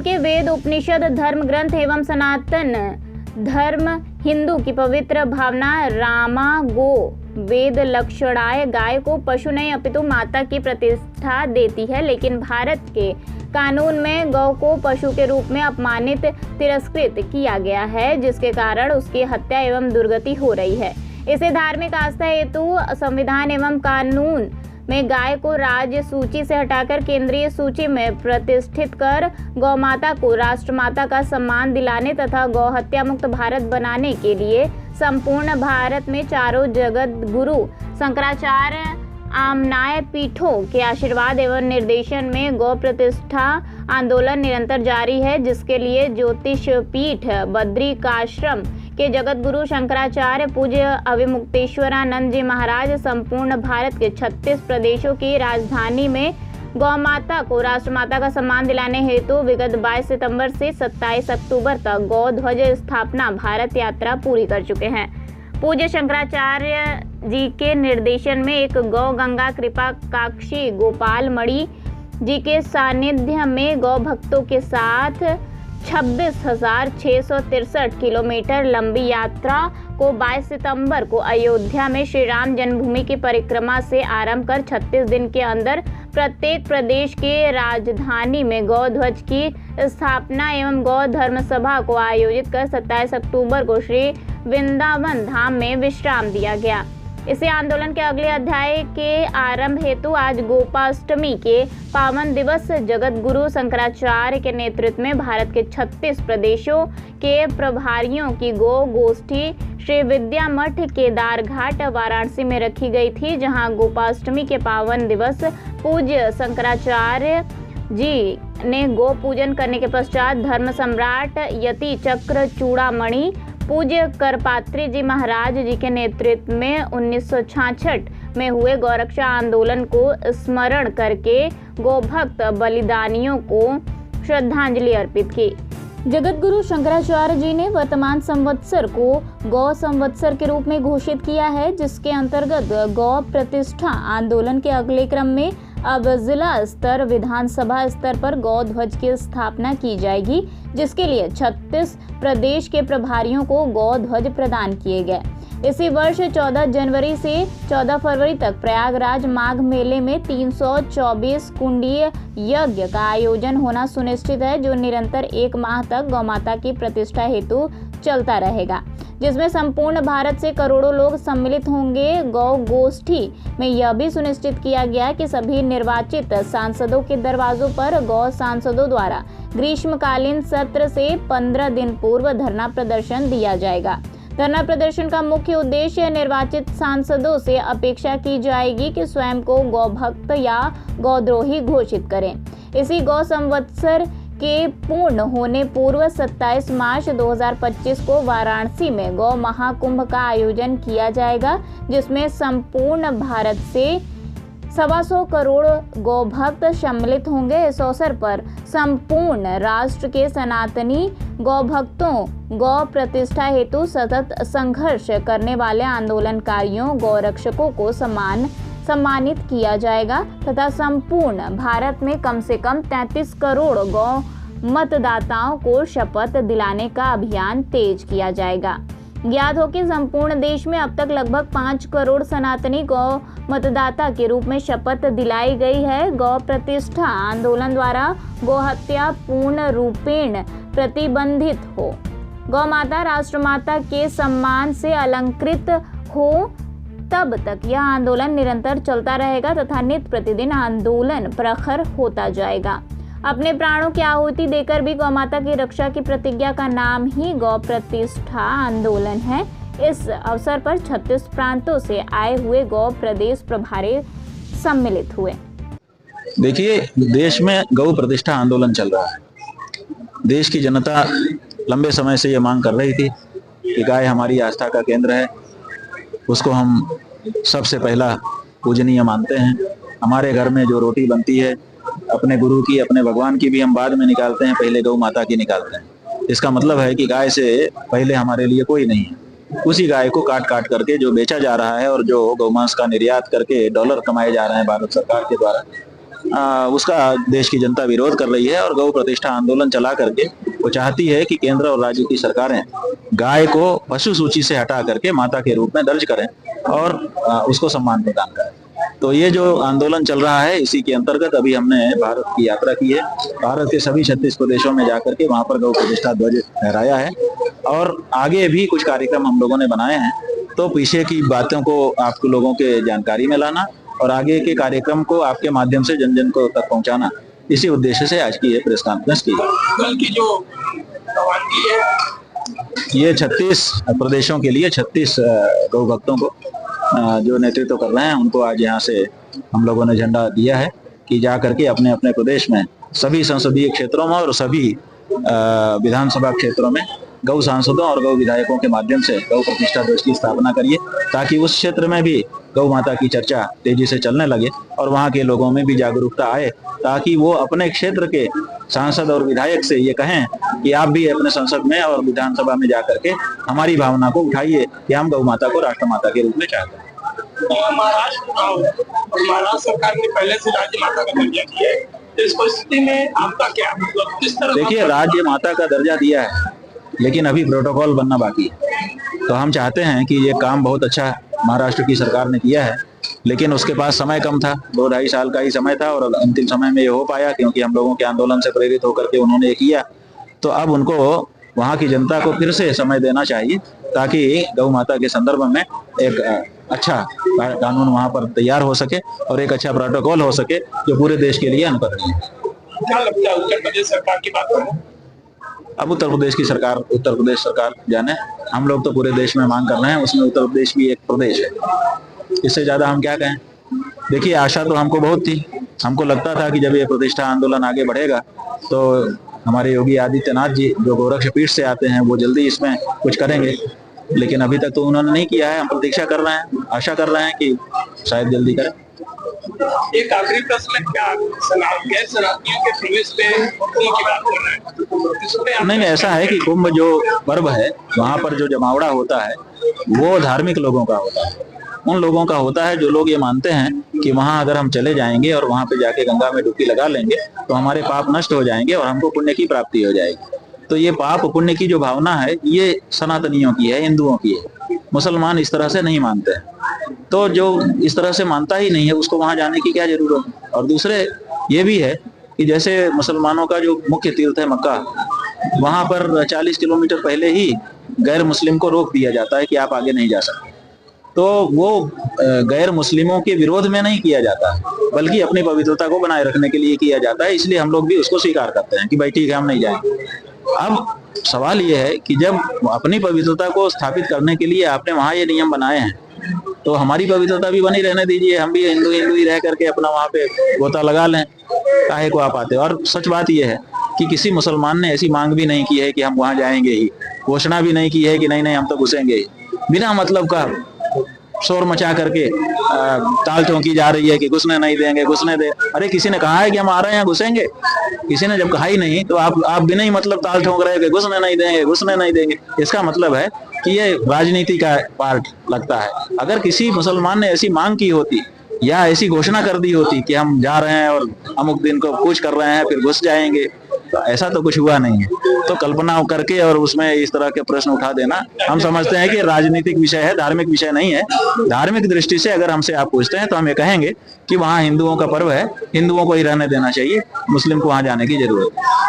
के वेद, उपनिषद, धर्म ग्रंथ एवं सनातन धर्म हिंदू की पवित्र भावना रामा गो वेद लक्षणाय गाय को पशु नहीं अपितु माता की प्रतिष्ठा देती है, लेकिन भारत के कानून में गौ को पशु के रूप में अपमानित तिरस्कृत किया गया है, जिसके कारण उसकी हत्या एवं दुर्गति हो रही है। इसे धार्मिक आस्था हेतु संविधान एवं कानून में गाय को राज्य सूची से हटाकर केंद्रीय सूची में प्रतिष्ठित कर गौमाता को राष्ट्रमाता का सम्मान दिलाने तथा गौ हत्या मुक्त भारत बनाने के लिए संपूर्ण भारत में चारों जगत गुरु शंकराचार्य आमनाय पीठों के आशीर्वाद एवं निर्देशन में गौ प्रतिष्ठा आंदोलन निरंतर जारी है, जिसके लिए ज्योतिष पीठ बद्रिकाश्रम के जगत गुरु शंकराचार्य पूज्य अविमुक्तेश्वरानंद जी महाराज संपूर्ण भारत के 36 प्रदेशों की राजधानी में गौ माता को राष्ट्रमाता का सम्मान दिलाने हेतु विगत 22 सितंबर से 27 अक्टूबर तक गौ ध्वज स्थापना भारत यात्रा पूरी कर चुके हैं। पूज्य शंकराचार्य जी के निर्देशन में एक गौ गंगा कृपा काक्षी गोपाल मणि जी के सानिध्य में गौ भक्तों के साथ 26,663 किलोमीटर लंबी यात्रा को 22 सितंबर को अयोध्या में श्री राम जन्मभूमि की परिक्रमा से आरंभ कर 36 दिन के अंदर प्रत्येक प्रदेश की राजधानी में गौ ध्वज की स्थापना एवं गौ धर्म सभा को आयोजित कर 27 अक्टूबर को श्री वृंदावन धाम में विश्राम दिया गया। इसी आंदोलन के अगले अध्याय के आरंभ हेतु आज गोपाष्टमी के पावन दिवस जगत गुरु शंकराचार्य के नेतृत्व में भारत के 36 प्रदेशों के प्रभारियों की गो गोष्ठी श्री विद्या मठ केदार घाट वाराणसी में रखी गई थी, जहां गोपाष्टमी के पावन दिवस पूज्य शंकराचार्य जी ने गो पूजन करने के पश्चात धर्म सम्राट यति चक्र चूड़ामणि पूज्य करपात्री जी महाराज जी के नेतृत्व में 1966 में हुए गौरक्षा आंदोलन को स्मरण करके गोभक्त बलिदानियों को श्रद्धांजलि अर्पित की। जगत गुरु शंकराचार्य जी ने वर्तमान संवत्सर को गौ संवत्सर के रूप में घोषित किया है, जिसके अंतर्गत गौ प्रतिष्ठा आंदोलन के अगले क्रम में अब जिला स्तर विधानसभा स्तर पर गौ ध्वज की स्थापना की जाएगी, जिसके लिए 36 प्रदेश के प्रभारियों को गौ ध्वज प्रदान किए गए। इसी वर्ष 14 जनवरी से 14 फरवरी तक प्रयागराज माघ मेले में 324 कुंडीय यज्ञ का आयोजन होना सुनिश्चित है, जो निरंतर 1 माह तक गौमाता की प्रतिष्ठा हेतु चलता रहेगा, जिसमें संपूर्ण भारत से करोड़ों लोग सम्मिलित होंगे। गौ गोष्ठी में यह भी सुनिश्चित किया गया कि सभी निर्वाचित सांसदों के दरवाजों पर गौ सांसदों द्वारा ग्रीष्मकालीन सत्र से 15 दिन पूर्व धरना प्रदर्शन दिया जाएगा। धरना प्रदर्शन का मुख्य उद्देश्य निर्वाचित सांसदों से अपेक्षा की जाएगी कि स्वयं को गौ भक्त या गौद्रोही घोषित करें। इसी गौ संवत्सर के पूर्ण होने पूर्व 27 मार्च 2025 को वाराणसी में गौ महाकुंभ का आयोजन किया जाएगा, जिसमें संपूर्ण भारत से 125 करोड़ गौ भक्त सम्मिलित होंगे। इस अवसर पर संपूर्ण राष्ट्र के सनातनी गौ भक्तों गौ प्रतिष्ठा हेतु सतत संघर्ष करने वाले आंदोलनकारियों गौरक्षकों को सम्मानित किया जाएगा तथा संपूर्ण भारत में कम से कम 33 करोड़ गौ मतदाताओं को शपथ दिलाने का अभियान तेज किया जाएगा। ज्ञात हो कि संपूर्ण देश में अब तक लगभग 5 करोड़ सनातनी गौ मतदाता के रूप में शपथ दिलाई गई है। गौ प्रतिष्ठा आंदोलन द्वारा गौ हत्या पूर्ण रूपेण प्रतिबंधित हो, गौ माता राष्ट्रमाता के सम्मान से अलंकृत हो, तब तक यह आंदोलन निरंतर चलता रहेगा तथा नित्य प्रतिदिन आंदोलन प्रखर होता जाएगा। अपने प्राणों की आहुति देकर भी गौ माता की रक्षा की प्रतिज्ञा का नाम ही गौ प्रतिष्ठा आंदोलन है। इस अवसर पर 36 प्रांतों से आए हुए गौ प्रदेश प्रभारी सम्मिलित हुए। देखिए, देश में गौ प्रतिष्ठा आंदोलन चल रहा है। देश की जनता लंबे समय से ये मांग कर रही थी कि गाय हमारी आस्था का केंद्र है, उसको हम सबसे पहला पूजनीय मानते हैं। हमारे घर में जो रोटी बनती है अपने गुरु की, अपने भगवान की भी हम बाद में निकालते हैं, पहले गौ माता की निकालते हैं। इसका मतलब है कि गाय से पहले हमारे लिए कोई नहीं है। उसी गाय को काट काट करके जो बेचा जा रहा है और जो गौमांस का निर्यात करके डॉलर कमाए जा रहे हैं भारत सरकार के द्वारा, उसका देश की जनता विरोध कर रही है और गौ प्रतिष्ठा आंदोलन चला करके वो चाहती है कि केंद्र और राज्य की सरकारें गाय को पशु सूची से हटा करके माता के रूप में दर्ज करें और उसको सम्मान प्रदान करें। तो ये जो आंदोलन चल रहा है, इसी के अंतर्गत अभी हमने भारत की यात्रा की है। भारत के सभी 36 प्रदेशों में जाकर के वहां पर गौ प्रतिष्ठा ध्वज फहराया है और आगे भी कुछ कार्यक्रम हम लोगों ने बनाए हैं। तो पीछे की बातों को आपको लोगों के जानकारी में लाना और आगे के कार्यक्रम को आपके माध्यम से जन जन को तक पहुंचाना, इसी उद्देश्य से आज की ये प्रेस कॉन्फ्रेंस की। कल की जो रवानगी है, ये 36 प्रदेशों के लिए 36 गौ भक्तों को जो नेतृत्व कर रहे हैं उनको आज यहाँ से हम लोगों ने झंडा दिया है कि जा करके अपने अपने प्रदेश में सभी संसदीय क्षेत्रों में और सभी विधानसभा क्षेत्रों में गौ सांसदों और गौ विधायकों के माध्यम से गौ प्रतिष्ठा दिवस की स्थापना करिए, ताकि उस क्षेत्र में भी गौ माता की चर्चा तेजी से चलने लगे और वहाँ के लोगों में भी जागरूकता आए, ताकि वो अपने क्षेत्र के सांसद और विधायक से ये कहें कि आप भी अपने संसद में और विधानसभा में जाकर के हमारी भावना को उठाइए कि हम गौ माता को राष्ट्र माता के रूप में चाहते हैं। महाराष्ट्र सरकार ने पहले से राज्य माता का दर्जा दिया है, तो इस परिस्थिति में आपका क्या मतलब, किस तरह? देखिए, राज्य माता का दर्जा दिया है लेकिन अभी प्रोटोकॉल बनना बाकी है। तो हम चाहते हैं कि ये काम बहुत अच्छा महाराष्ट्र की सरकार ने किया है, लेकिन उसके पास समय कम था, 2-2.5 साल का ही समय था और अंतिम समय में ये हो पाया क्योंकि हम लोगों के आंदोलन से प्रेरित होकर के उन्होंने ये किया। तो अब उनको वहाँ की जनता को फिर से समय देना चाहिए ताकि गौ माता के संदर्भ में एक अच्छा कानून वहाँ पर तैयार हो सके और एक अच्छा प्रोटोकॉल हो सके जो पूरे देश के लिए अनुकरणीय है। क्या लगता है उत्तर प्रदेश सरकार की बात करें? अब उत्तर प्रदेश की सरकार, उत्तर प्रदेश सरकार जाने, हम लोग तो पूरे देश में मांग कर रहे हैं, उसमें उत्तर प्रदेश भी एक प्रदेश है, इससे ज्यादा हम क्या कहें। देखिए, आशा तो हमको बहुत थी, हमको लगता था कि जब ये प्रतिष्ठा आंदोलन आगे बढ़ेगा तो हमारे योगी आदित्यनाथ जी जो गोरक्ष पीठ से आते हैं वो जल्दी इसमें कुछ करेंगे, लेकिन अभी तक तो उन्होंने नहीं किया है। हम प्रतीक्षा कर रहे हैं, आशा कर रहे हैं कि शायद जल्दी करें। एक आखिरी प्रश्न, क्या गैर शरणार्थियों के प्रवेश पे हुक्म की बात कर रहे हैं? नहीं, ऐसा है कि कुंभ जो पर्व है वहाँ पर जो जमावड़ा होता है वो धार्मिक लोगों का होता है, उन लोगों का होता है जो लोग ये मानते हैं कि वहाँ अगर हम चले जाएंगे और वहाँ पे जाके गंगा में डुबकी लगा लेंगे तो हमारे पाप नष्ट हो जाएंगे और हमको पुण्य की प्राप्ति हो जाएगी। तो ये पाप पुण्य की जो भावना है ये सनातनियों की है, हिंदुओं की है। मुसलमान इस तरह से नहीं मानते हैं, तो जो इस तरह से मानता ही नहीं है उसको वहां जाने की क्या जरूरत है। और दूसरे ये भी है कि जैसे मुसलमानों का जो मुख्य तीर्थ है मक्का, वहां पर 40 किलोमीटर पहले ही गैर मुस्लिम को रोक दिया जाता है कि आप आगे नहीं जा सकते। तो वो गैर मुस्लिमों के विरोध में नहीं किया जाता है बल्कि अपनी पवित्रता को बनाए रखने के लिए किया जाता है, इसलिए हम लोग भी उसको स्वीकार करते हैं कि भाई ठीक है, हम नहीं जाएंगे। अब सवाल ये है कि जब अपनी पवित्रता को स्थापित करने के लिए आपने वहां ये नियम बनाए हैं तो हमारी पवित्रता भी बनी रहने दीजिए, हम भी हिंदू ही रह करके अपना वहां पे गोता लगा लें, काहे को आप आते हो। और सच बात यह है कि किसी मुसलमान ने ऐसी मांग भी नहीं की है कि हम वहां जाएंगे ही, घोषणा भी नहीं की है कि नहीं हम तो घुसेंगे ही। बिना मतलब का शोर मचा करके ताल ठोकी जा रही है कि घुसने नहीं देंगे, घुसने दे। अरे किसी ने कहा है कि हम आ रहे हैं घुसेंगे? किसी ने जब कहा ही नहीं तो आप बिना ही मतलब ताल ठोक रहे हैं कि घुसने नहीं देंगे, घुसने नहीं देंगे। इसका मतलब है कि ये राजनीति का पार्ट लगता है। अगर किसी मुसलमान ने ऐसी मांग की होती या ऐसी घोषणा कर दी होती कि हम जा रहे हैं और अमुक दिन को कुछ कर रहे हैं फिर घुस जाएंगे, तो ऐसा तो कुछ हुआ नहीं है। तो कल्पना करके और उसमें इस तरह के प्रश्न उठा देना, हम समझते हैं कि राजनीतिक विषय है, धार्मिक विषय नहीं है। धार्मिक दृष्टि से अगर हमसे आप पूछते हैं तो हम ये कहेंगे कि वहाँ हिंदुओं का पर्व है, हिंदुओं को ही रहने देना चाहिए, मुस्लिम को वहाँ जाने की जरूरत है।